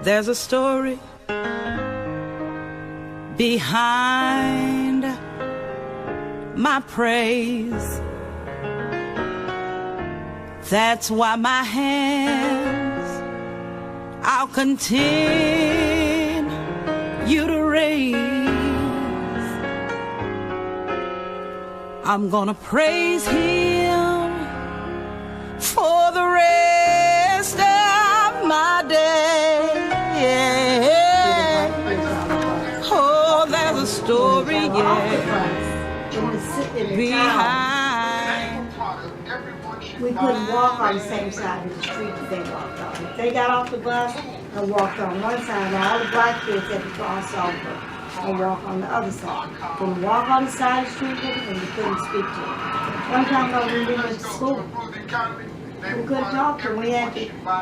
There's a story behind my praise. That's why my hands I'll continue to raise. I'm gonna praise Him for the rest of my day. Oh, there's a story, behind. We couldn't walk on the same side of the street that they walked on. If they got off the bus and walked on one side, all the black kids had to cross over and walk on the other side. Couldn't walk on the side of the street with them, and we couldn't speak to them. One time when we went to school, we couldn't talk to them. We had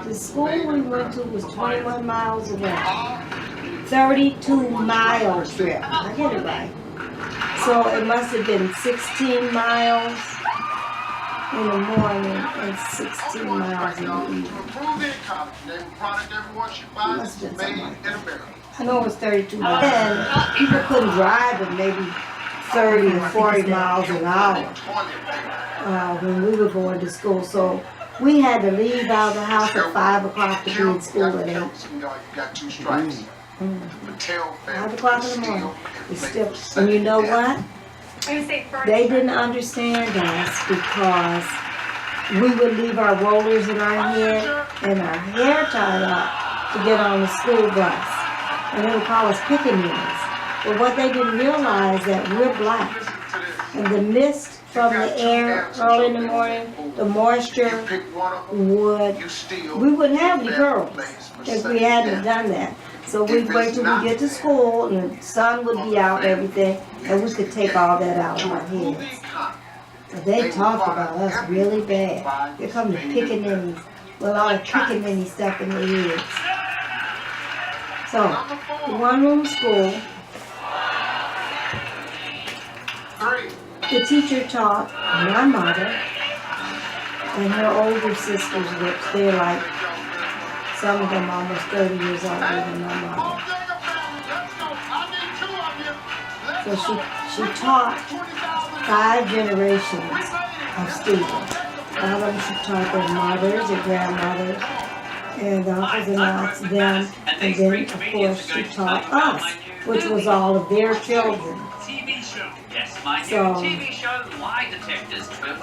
the school we went to was 21 miles away. 32-mile trip. I get it right. So it must have been 16 miles in the morning and 16 miles in the evening. It must have been something like that. I know it was 32 miles. And people couldn't drive at maybe 30 or 40 miles an hour when we were going to school. So we had to leave out of the house at 5 o'clock to be in school at 8. 5 o'clock in the morning. And you know what? They didn't understand us because we would leave our rollers in our head and our hair tied up to get on the school bus. And they would call us pickaninnies. But what they didn't realize that we're black. And the mist from the air early in the morning, the moisture we wouldn't have the curls if we hadn't done that. So we'd wait till we get to school and the sun would be out and everything, and we could take all that out of our heads. But they talked about us really bad. Here come the pickaninnies with all the pickaninny stuff in their heads. So, the one-room school, the teacher taught my mother and her older sisters, which they're like, some of them almost 30 years older than my mother. So she taught 5 generations of students. All of them she taught their mothers, their grandmothers, and the uncles and aunts, them, and then of course she taught us, which was all of their children. So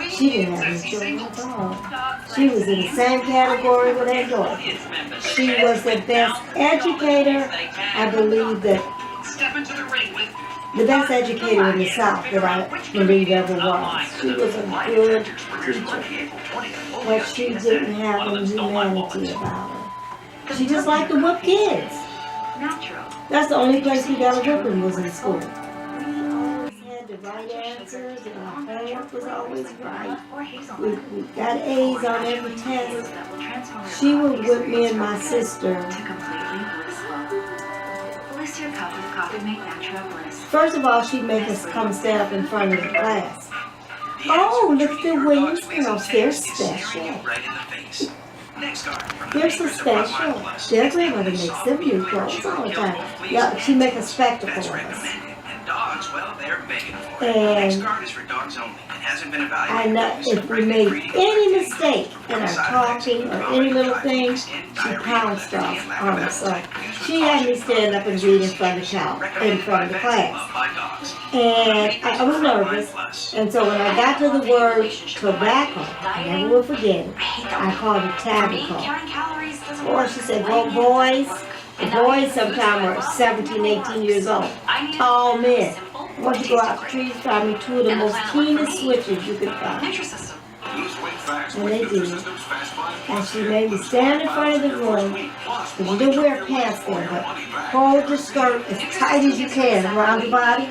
she didn't have any children at all. She was in the same category with her daughter. She was the best educator, I believe, the best educator in the South that I believe ever was. She was a good teacher, but she didn't have any humanity about her. She just liked to whip kids. That's the only place we got a whipping was in school. The right answers, and our homework was always right. We got A's on every test. She would whip me and my sister. First of all, she'd make us come stand up in front of the class. Oh, look at the Williams girls. They're special. They're so special. Their grandmother makes them new clothes all the time. Yeah, she'd make a spectacle of us. And I know if we made any mistake in our talking or any little thing, she pounced off on us. So she had me stand up and read in front of the class. And I was nervous. And so when I got to the word tobacco, I never will forget it, I called it tobacco. Or she said, well, boys. The boys sometimes were 17, 18 years old. Tall men. Once you go out the trees, find me 2 of the most keenest switches you could find. And they did. And she made me stand in front of the room. Because you didn't wear pants then, but hold your skirt as tight as you can around your body.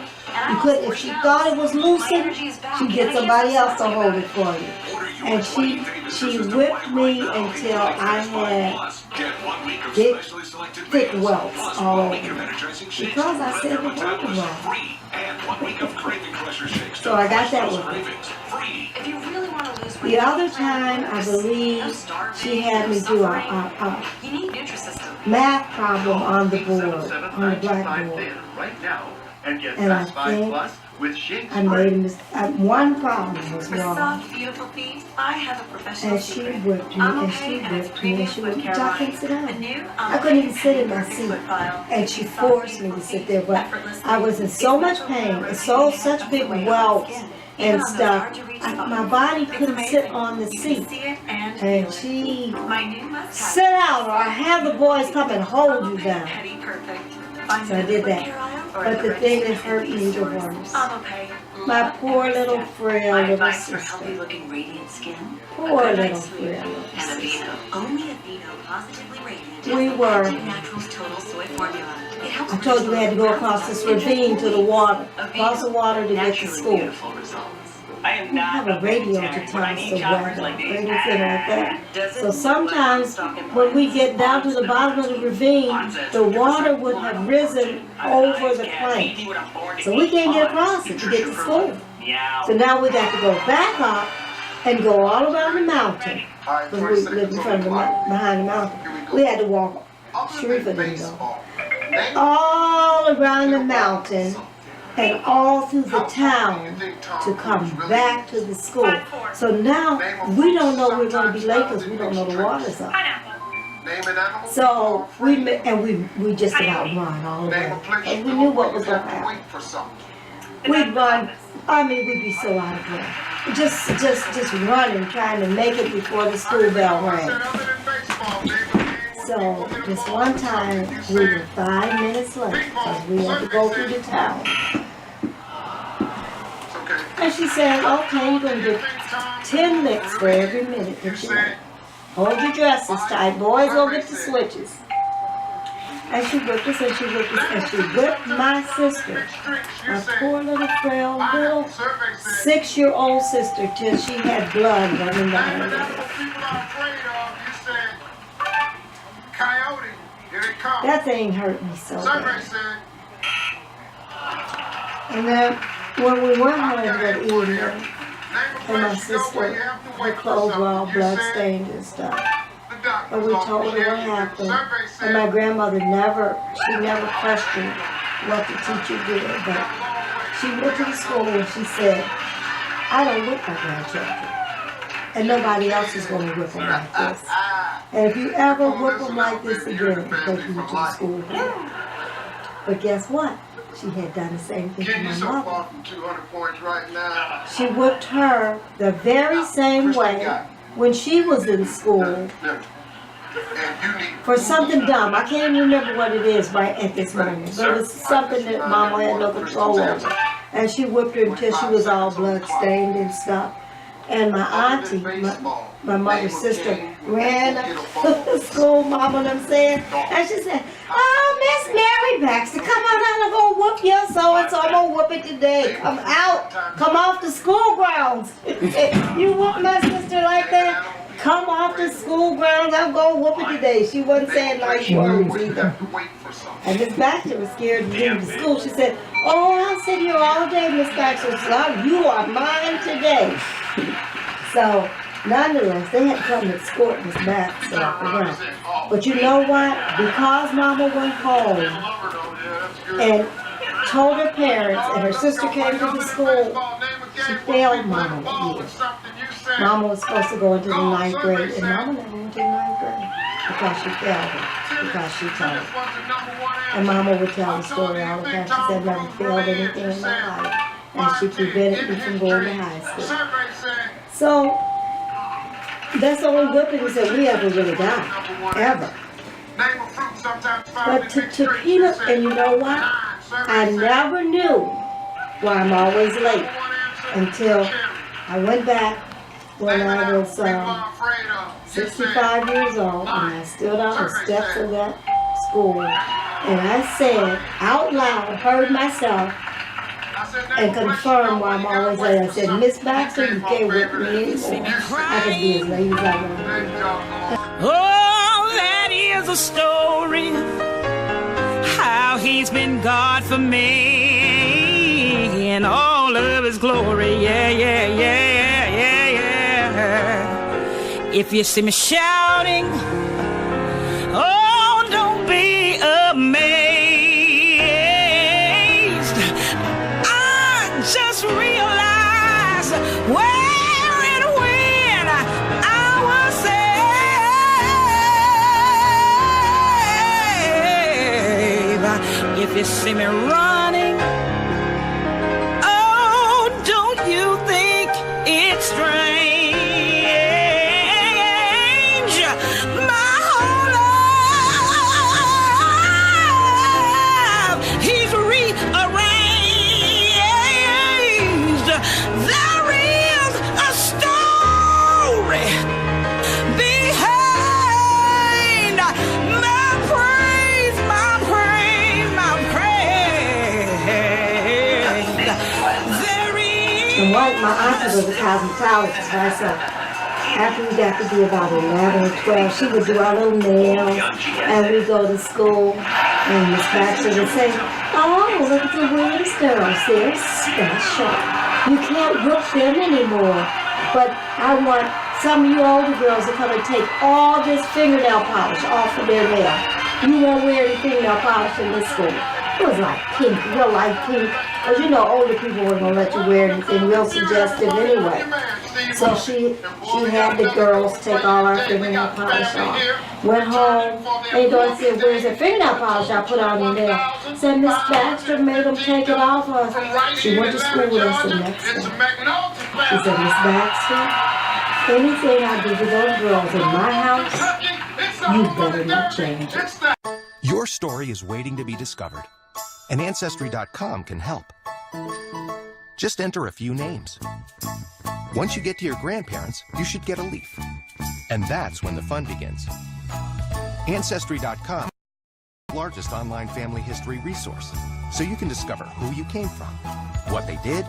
You could, if she thought it was loosened, she'd get somebody else to hold it for you. And she whipped me until I had big, thick welts all over me. Because I said the word wrong. So I got that with her. The other time, I believe she had me do a math problem on the board, on the blackboard. And I think I made a mistake. One problem was wrong. And she whipped me, and she whipped me, and she whipped me. I couldn't sit down. I couldn't even sit in my seat. And she forced me to sit there, but I was in so much pain, and such big welts and stuff. My body couldn't sit on the seat. And she sit down, or I have the boys come and hold you down. So I did that. But the thing that hurt me the worst, my poor little frail little sister. Poor little frail little sister. We were, I told you we had to go across this ravine to the water, across the water to get to school. We didn't have a radio to tell us the weather, or anything like that. So sometimes when we get down to the bottom of the ravine, the water would have risen over the plank. So we can't get across it to get to school. So now we got to go back up and go all around the mountain. Because we lived in front of behind the mountain. We had to walk, Sharifa didn't know, all around the mountain and all through the town to come back to the school. So now we don't know we're going to be late because we don't know the water's up. So we just about run all the way. And we knew what was going to happen. We'd run, I mean, we'd be so out of breath. Just running, trying to make it before the school bell rang. So this one time we were 5 minutes late because we had to go through the town. And she said, okay, you're going to get 10 licks for every minute that you wait. Hold your dresses tight. Boys will get the switches. And she whipped us, and she whipped us, and she whipped my sister, my poor little frail little 6-year-old sister, till she had blood running down her leg. That thing hurt me so bad. And then when we went home that evening, and my sister, her clothes were all blood-stained and stuff, and we told her what happened, and my grandmother never questioned what the teacher did, but she went to the school and she said, I don't whip my grandchildren, and nobody else is going to whip them like this. And if you ever whip them like this again, take you to the school board. But guess what? She had done the same thing to my mother. She whipped her the very same way when she was in school for something dumb. I can't even remember what it is right at this moment. But it was something that Mama had no control over. And she whipped her until she was all blood-stained and stuff. And my auntie, my mother's sister, ran up to the school, Mama and them saying, and she said, oh, Miss Mary Baxter, come on out and go whoop your so-and-so. I'm going to whoop it today. Come out. Come off the school grounds. You whoop my sister like that? Come off the school grounds. I'm going to whoop it today. She wasn't saying nice words either. And Miss Baxter was scared to leave the school. She said, oh, I'll sit here all day, Miss Baxter. So you are mine today. So, nonetheless, they had to come and escort Miss Baxter around. But you know what? Because Mama went home and told her parents, and her sister came to the school, she failed Mama that year. Mama was supposed to go into the 9th grade, and Mama never went to the 9th grade because she failed her, because she told her. And Mama would tell the story all the time. She said, I never failed anything in my life, and she prevented me from going to high school. So, that's the only whippings that we ever really got, ever. But to Peter, and you know what? I never knew why I'm always late until I went back when I was 65 years old, and I stood on the steps of that school, and I said out loud, heard myself, and confirmed why I'm always late. I said, Miss Baxter, you can't whip me anymore. I can be as late as I want to be. Oh, that is a story, how he's been God for me. in all of his glory. Yeah, yeah, yeah, yeah, yeah. If you see me shouting, oh, don't be amazed. I just realized where and when I was saved. If you see me running, oh, don't you think it's strange? My whole life he's rearranged. There is a story behind my praise, my praise, my praise. There is. And my auntie was a cosmetologist, right? So after we got to be about 11 or 12, she would do our little nails, and we go to school, and Miss Baxter would say, oh, look at the weirdest girls, they're special. You can't whip them anymore. But I want some of you older girls to come and take all this fingernail polish off of their nail. You won't wear any fingernail polish in this school. It was like pink, real light pink. Because you know older people weren't going to let you wear anything real suggestive anyway. So she had the girls take all our fingernail polish off. Went home, and daughter said, where's the fingernail polish I put on your nail? Said, Miss Baxter made them take it off us. She went to school with us the next day. She said, Miss Baxter, anything I do to those girls in my house, you better not change it. Your story is waiting to be discovered, and Ancestry.com can help. Just enter a few names. Once you get to your grandparents, you should get a leaf. And that's when the fun begins. Ancestry.com is the largest online family history resource, so you can discover who you came from, what they did,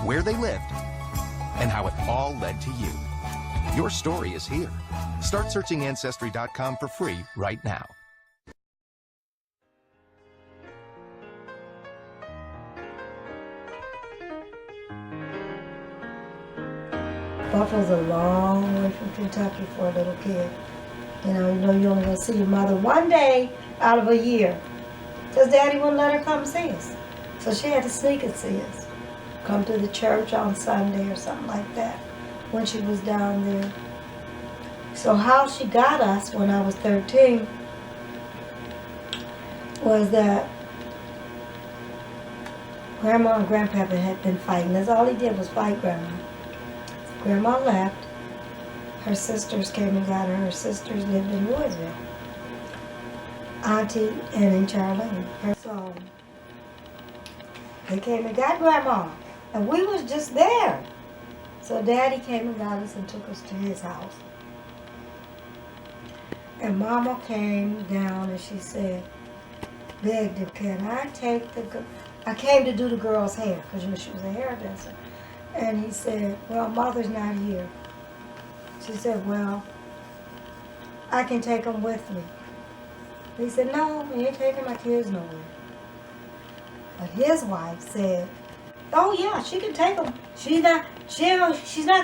where they lived, and how it all led to you. Your story is here. Start searching Ancestry.com for free right now. Buffalo's a long way from Kentucky for a little kid. You know you're only going to see your mother one day out of a year. Because Daddy wouldn't let her come see us. So she had to sneak and see us. Come to the church on Sunday or something like that when she was down there. So how she got us when I was 13 was that Grandma and Grandpapa had been fighting. That's all he did was fight Grandma. Grandma left. Her sisters came and got her. Her sisters lived in Louisville. Auntie and Charlene. So they came and got Grandma. And we was just there. So Daddy came and got us and took us to his house. And Mama came down and she said, begged him, can I take the girl? I came to do the girl's hair because you know she was a hairdresser. And he said, well, Mother's not here. She said, well, I can take them with me. He said, no, you ain't taking my kids nowhere. But his wife said, oh yeah, she can take them. She's not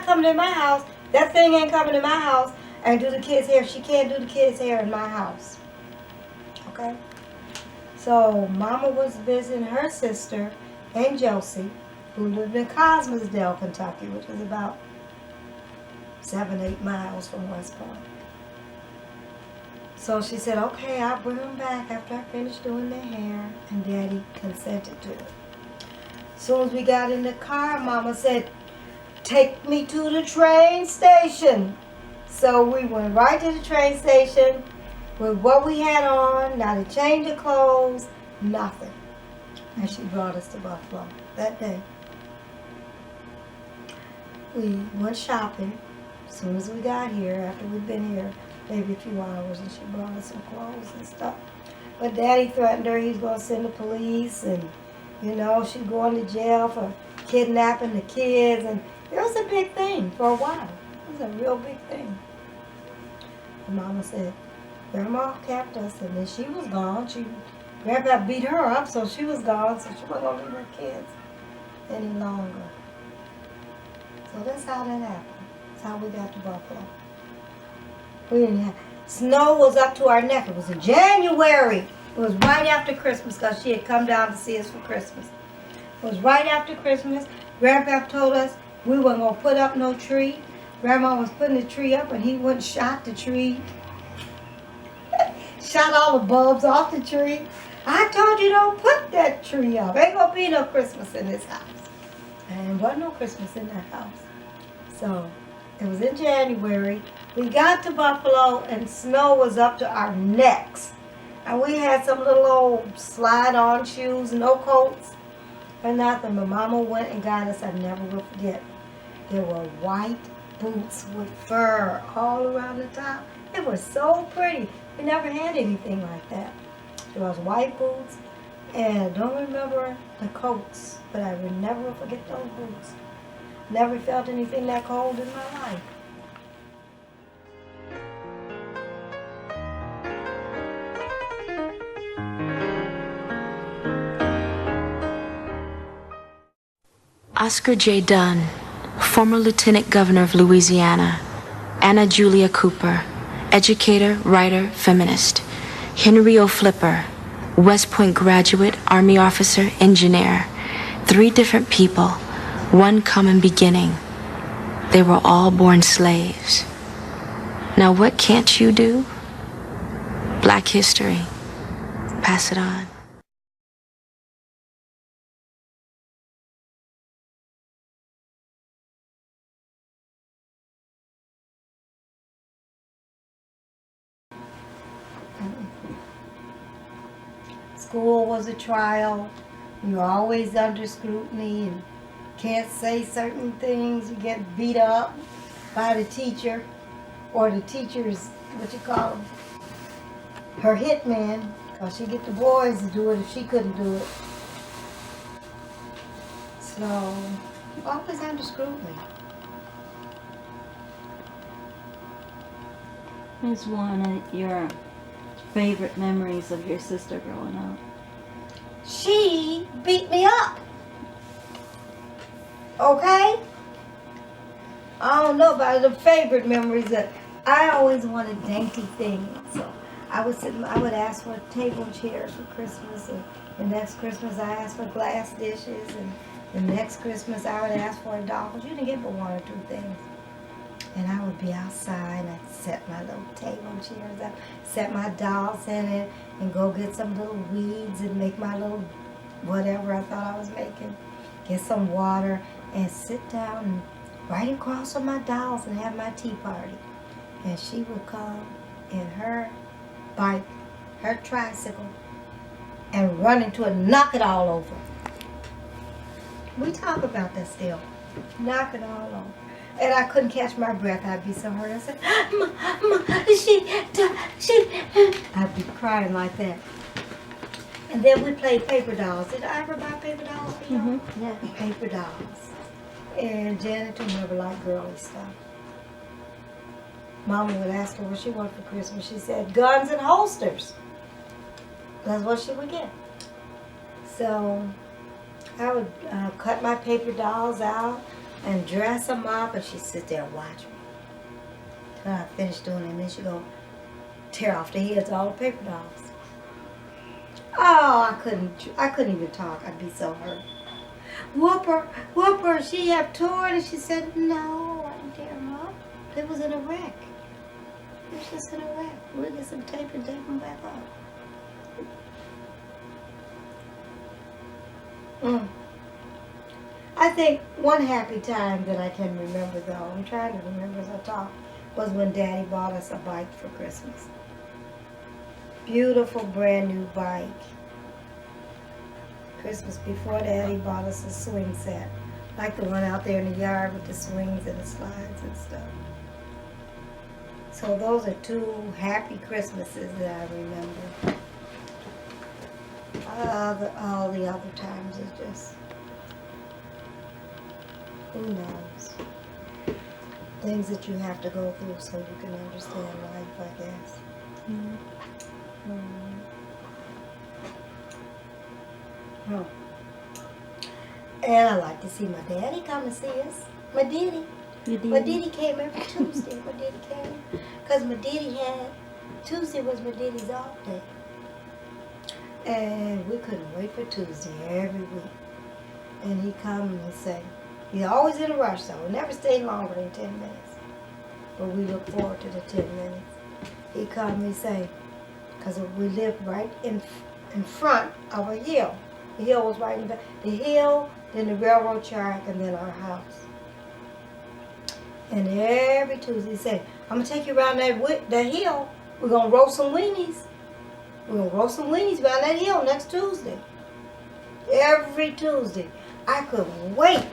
coming in my house. That thing ain't coming in my house and do the kids' hair. She can't do the kids' hair in my house. Okay? So Mama was visiting her sister and Josie, who lived in Cosmosdale, Kentucky, which is about 7-8 miles from West Point. So she said, okay, I'll bring them back after I finish doing their hair. And Daddy consented to it. As soon as we got in the car, Mama said, take me to the train station. So we went right to the train station with what we had on, not a change of clothes, nothing. And she brought us to Buffalo that day. We went shopping as soon as we got here, after we'd been here maybe a few hours, and she brought us some clothes and stuff. But Daddy threatened her he's going to send the police, and, you know, she's going to jail for kidnapping the kids, and it was a big thing for a while. It was a real big thing. And Mama said, Grandma kept us, and then she was gone. Grandpa beat her up, so she was gone, so she wasn't going to leave her kids. any longer. So that's how that happened. That's how we got to Buffalo. We didn't have, snow was up to our neck. It was in January. It was right after Christmas because she had come down to see us for Christmas. It was right after Christmas. Grandpa told us we weren't going to put up no tree. Grandma was putting the tree up and he went and shot the tree. Shot all the bulbs off the tree. I told you don't put that tree up. Ain't going to be no Christmas in this house. And there wasn't no Christmas in that house. So it was in January. We got to Buffalo and snow was up to our necks. And we had some little old slide-on shoes, no coats or nothing. But Mama went and got us, I never will forget. There were white boots with fur all around the top. It was so pretty. We never had anything like that. There was white boots, and I don't remember the coats, but I will never forget those boots. Never felt anything that cold in my life. Oscar J. Dunn, former Lieutenant Governor of Louisiana. Anna Julia Cooper, educator, writer, feminist. Henry O. Flipper, West Point graduate, Army officer, engineer. 3 different people, one common beginning. They were all born slaves. Now what can't you do? Black history. Pass it on. School was a trial. You're always under scrutiny and can't say certain things. You get beat up by the teacher or the teacher's, what you call them, her hitman, because she get the boys to do it if she couldn't do it. So, always under scrutiny. Who's one of your favorite memories of your sister growing up? She beat me up. Okay? I don't know about the favorite memories that I always wanted dainty things. So I would ask for table and chairs for Christmas, and the next Christmas I asked for glass dishes, and the next Christmas I would ask for a doll. You didn't get but 1 or 2 things. And I would be outside and I'd set my little table and chairs up, set my dolls in it, and go get some little weeds and make my little whatever I thought I was making. Get some water and sit down and right across from my dolls and have my tea party. And she would come in her bike, her tricycle, and run into it, knock it all over. We talk about that still. Knock it all over. And I couldn't catch my breath. I'd be so hurt. I said, I'd be crying like that. And then we played paper dolls. Did I ever buy paper dolls for you? Mm-hmm. Yeah. Paper dolls. And Janet never liked girly stuff. Mama would ask her what she wanted for Christmas. She said, guns and holsters. That's what she would get. So I would cut my paper dolls out and dress them up, and she'd sit there and watch me till I finished doing it, and then she'd go tear off the heads of all the paper dolls. Oh, I couldn't even talk. I'd be so hurt. Whoop her, she had torn, and she said, no, I didn't tear them up. It was in a wreck. It was just in a wreck. We'll get some tape and tape them back up. I think one happy time that I can remember, though, I'm trying to remember as I talk, was when Daddy bought us a bike for Christmas. Beautiful brand new bike. Christmas before that, he bought us a swing set, like the one out there in the yard with the swings and the slides and stuff. So those are 2 happy Christmases that I remember. All the other times is just, who knows? Things that you have to go through so you can understand life, I guess. And I like to see my daddy come to see us. My daddy. My daddy came every Tuesday. My daddy came. Because my daddy had, Tuesday was my daddy's off day. And we couldn't wait for Tuesday every week. And he'd come and he'd say, he's always in a rush though. He never stayed longer than 10 minutes. But we look forward to the 10 minutes. He'd come and he'd say, because we lived right in front of a hill. The hill was right in back. The hill, then the railroad track, and then our house. And every Tuesday he'd say, I'm going to take you around that hill. We're going to roast some weenies. We're going to roast some weenies around that hill next Tuesday. Every Tuesday. I couldn't wait.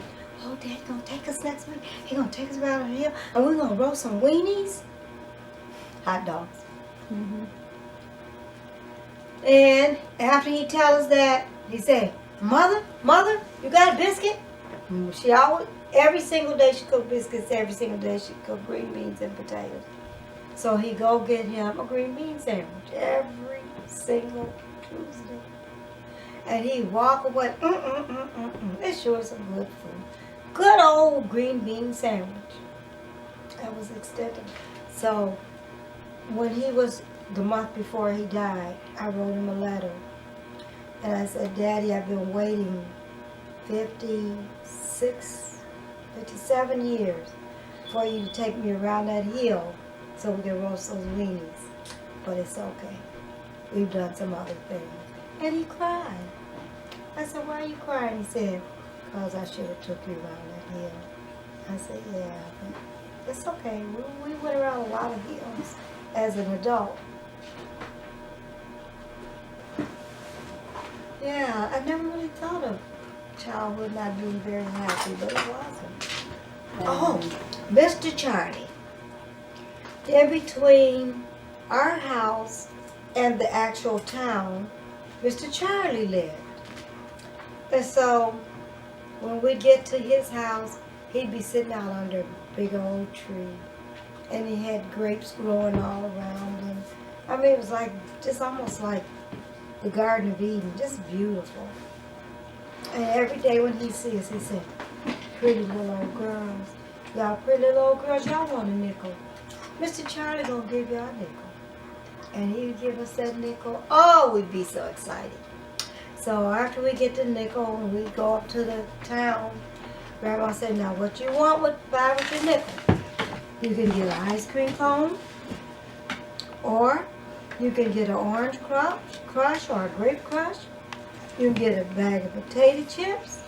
Oh, Dad's going to take us next week. He's going to take us around the hill, and we're going to roast some weenies. Hot dogs. Mm-hmm. And after he tells us that, he said, Mother, you got a biscuit? She always, every single day she cooked biscuits, every single day she cooked green beans and potatoes. So he go get him a green bean sandwich every single Tuesday. And he walk away, It sure is some good food. Good old green bean sandwich. That was extended. So when he was, the month before he died, I wrote him a letter. And I said, Daddy, I've been waiting 57 years for you to take me around that hill so we can roast those weenies. But it's okay. We've done some other things. And he cried. I said, why are you crying? He said, because I should have took you around that hill. I said, yeah, but it's okay. We went around a lot of hills as an adult. Yeah, I never really thought of childhood not being very happy, but it wasn't. Oh, Mr. Charlie. In between our house and the actual town, Mr. Charlie lived. And so when we get to his house, he'd be sitting out under a big old tree. And he had grapes growing all around him. I mean, it was like, just almost like the Garden of Eden, just beautiful. And every day when he sees us, he said, pretty little old girls. Y'all pretty little old girls, y'all want a nickel. Mr. Charlie gonna give y'all a nickel. And he would give us that nickel. Oh, we'd be so excited. So after we get the nickel and we go up to the town, Grandma said, now what you want with buy with your nickel? You can get an ice cream cone, or you can get an orange crush or a grape crush. You can get a bag of potato chips,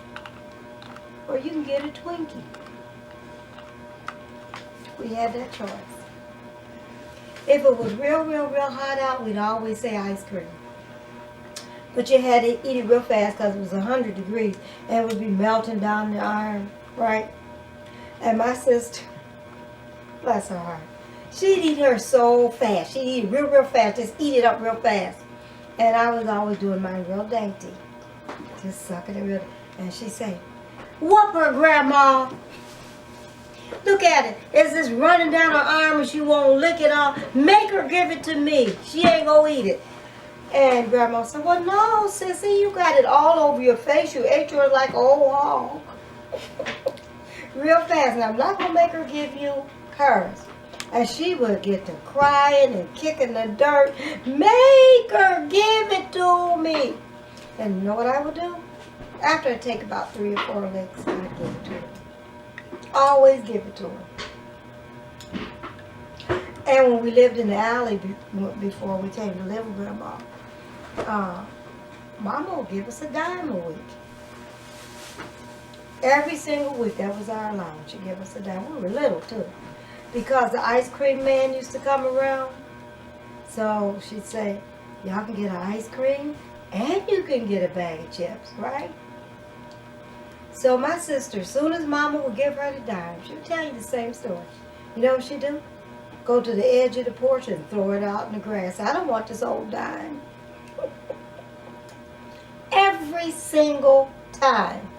or you can get a Twinkie. We had that choice. If it was real hot out, we'd always say ice cream. But you had to eat it real fast because it was 100 degrees and it would be melting down the iron, right? And my sister, bless her heart, she'd eat her so fast. She'd eat it real fast, just eat it up real fast. And I was always doing mine real dainty, just sucking it real. And she'd say, whoop her, Grandma. Look at it. It's just running down her arm and she won't lick it off. Make her give it to me. She ain't gonna eat it. And Grandma said, well, no, sissy, you got it all over your face. You ate yours like an old hog. Real fast. And I'm not going to make her give you hers. And she would get to crying and kicking the dirt. Make her give it to me. And you know what I would do? After I take about 3 or 4 licks, I'd give it to her. Always give it to her. And when we lived in the alley before we came to live with Grandma, Mama would give us a dime a week. Every single week, that was our allowance. She'd give us a dime. We were little, too. Because the ice cream man used to come around. So she'd say, y'all can get an ice cream and you can get a bag of chips, right? So my sister, as soon as Mama would give her the dime, she would tell you the same story. You know what she'd do? Go to the edge of the porch and throw it out in the grass. I don't want this old dime. Every single time.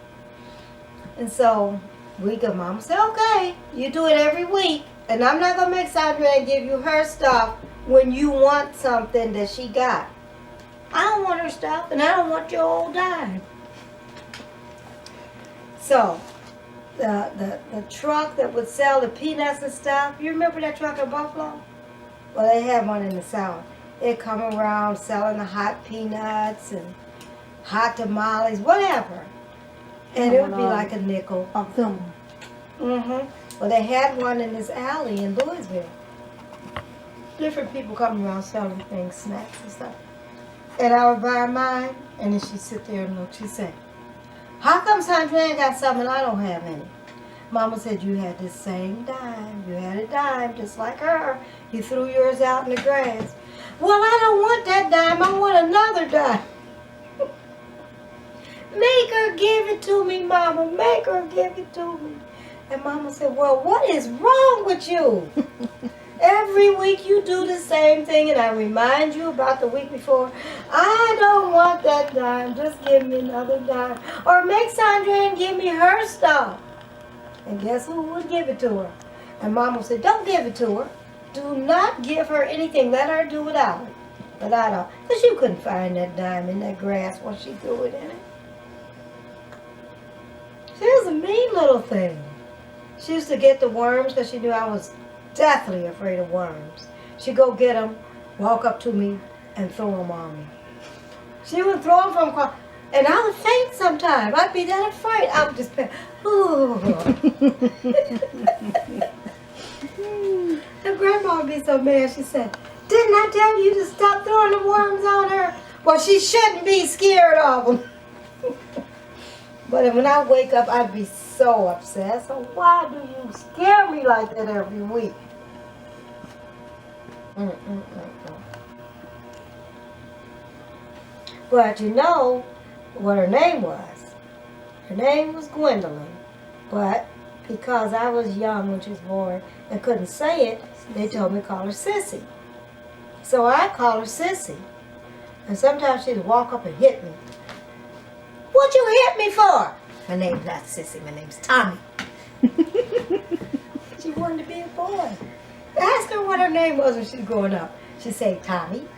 And so we go, Mama said, okay, you do it every week. And I'm not going to make Sondra and give you her stuff when you want something that she got. I don't want her stuff and I don't want your old dime. So, the truck that would sell the peanuts and stuff, you remember that truck in Buffalo? Well, they had one in the South. They'd come around selling the hot peanuts and hot tamales, whatever. And it would be like a nickel. I'm filming. Well, they had one in this alley in Louisville. Different people coming around selling things, snacks and stuff. And I would buy mine, and then she'd sit there and look. She'd say, "How come Sondra ain't got something I don't have any?" Mama said, "You had the same dime. You had a dime just like her. You threw yours out in the grass." "Well, I don't want that dime. I want another dime." "Make her give it to me, Mama. Make her give it to me." And Mama said, "Well, what is wrong with you? Every week you do the same thing, and I remind you about the week before. I don't want that dime. Just give me another dime. Or make Sondra and give me her stuff." And guess who would give it to her? And Mama said, "Don't give it to her. Do not give her anything. Let her do without it." But I don't, because you couldn't find that dime in that grass when she threw it in it. She was a mean little thing. She used to get the worms because she knew I was deathly afraid of worms. She'd go get them, walk up to me, and throw them on me. She would throw them from across, and I would faint sometimes. I'd be that afraid. I would just say, "Ooh." And Grandma would be so mad. She said, "Didn't I tell you to stop throwing the worms on her?" Well, she shouldn't be scared of them. But when I wake up, I'd be so upset. So why do you scare me like that every week? But you know what her name was. Her name was Gwendolyn. But because I was young when she was born and couldn't say it, they told me to call her Sissy. So I call her Sissy. And sometimes she'd walk up and hit me. "What you hit me for?" "My name's not Sissy, my name's Tommy." She wanted to be a boy. Ask her what her name was when she was growing up. She'd say, "Tommy."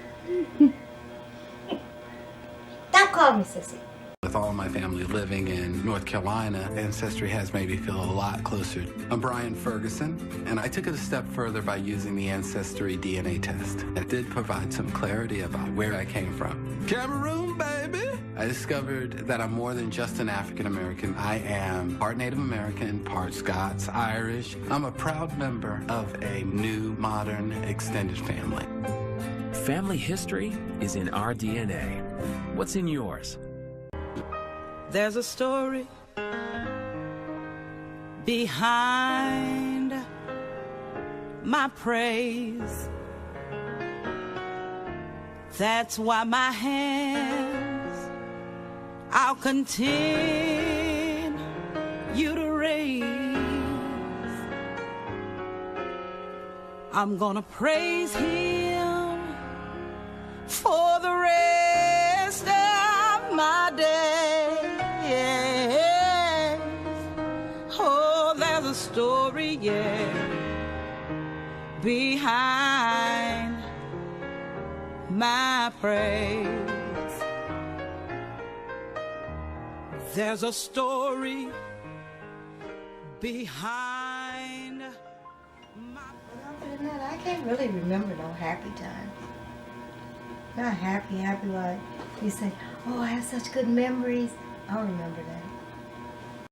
Stop calling me Sissy. With all of my family living in North Carolina, Ancestry has made me feel a lot closer. I'm Brian Ferguson, and I took it a step further by using the Ancestry DNA test. It did provide some clarity about where I came from. Cameroon, baby! I discovered that I'm more than just an African American. I am part Native American, part Scots, Irish. I'm a proud member of a new, modern, extended family. Family history is in our DNA. What's in yours? There's a story behind my praise. That's why my hands I'll continue to raise. I'm gonna praise Him for the rest of my days. Oh, there's a story, yeah, behind my praise. There's a story behind my praise. Other than that, I can't really remember no happy time. Not happy like you say, "Oh, I have such good memories." I don't remember that.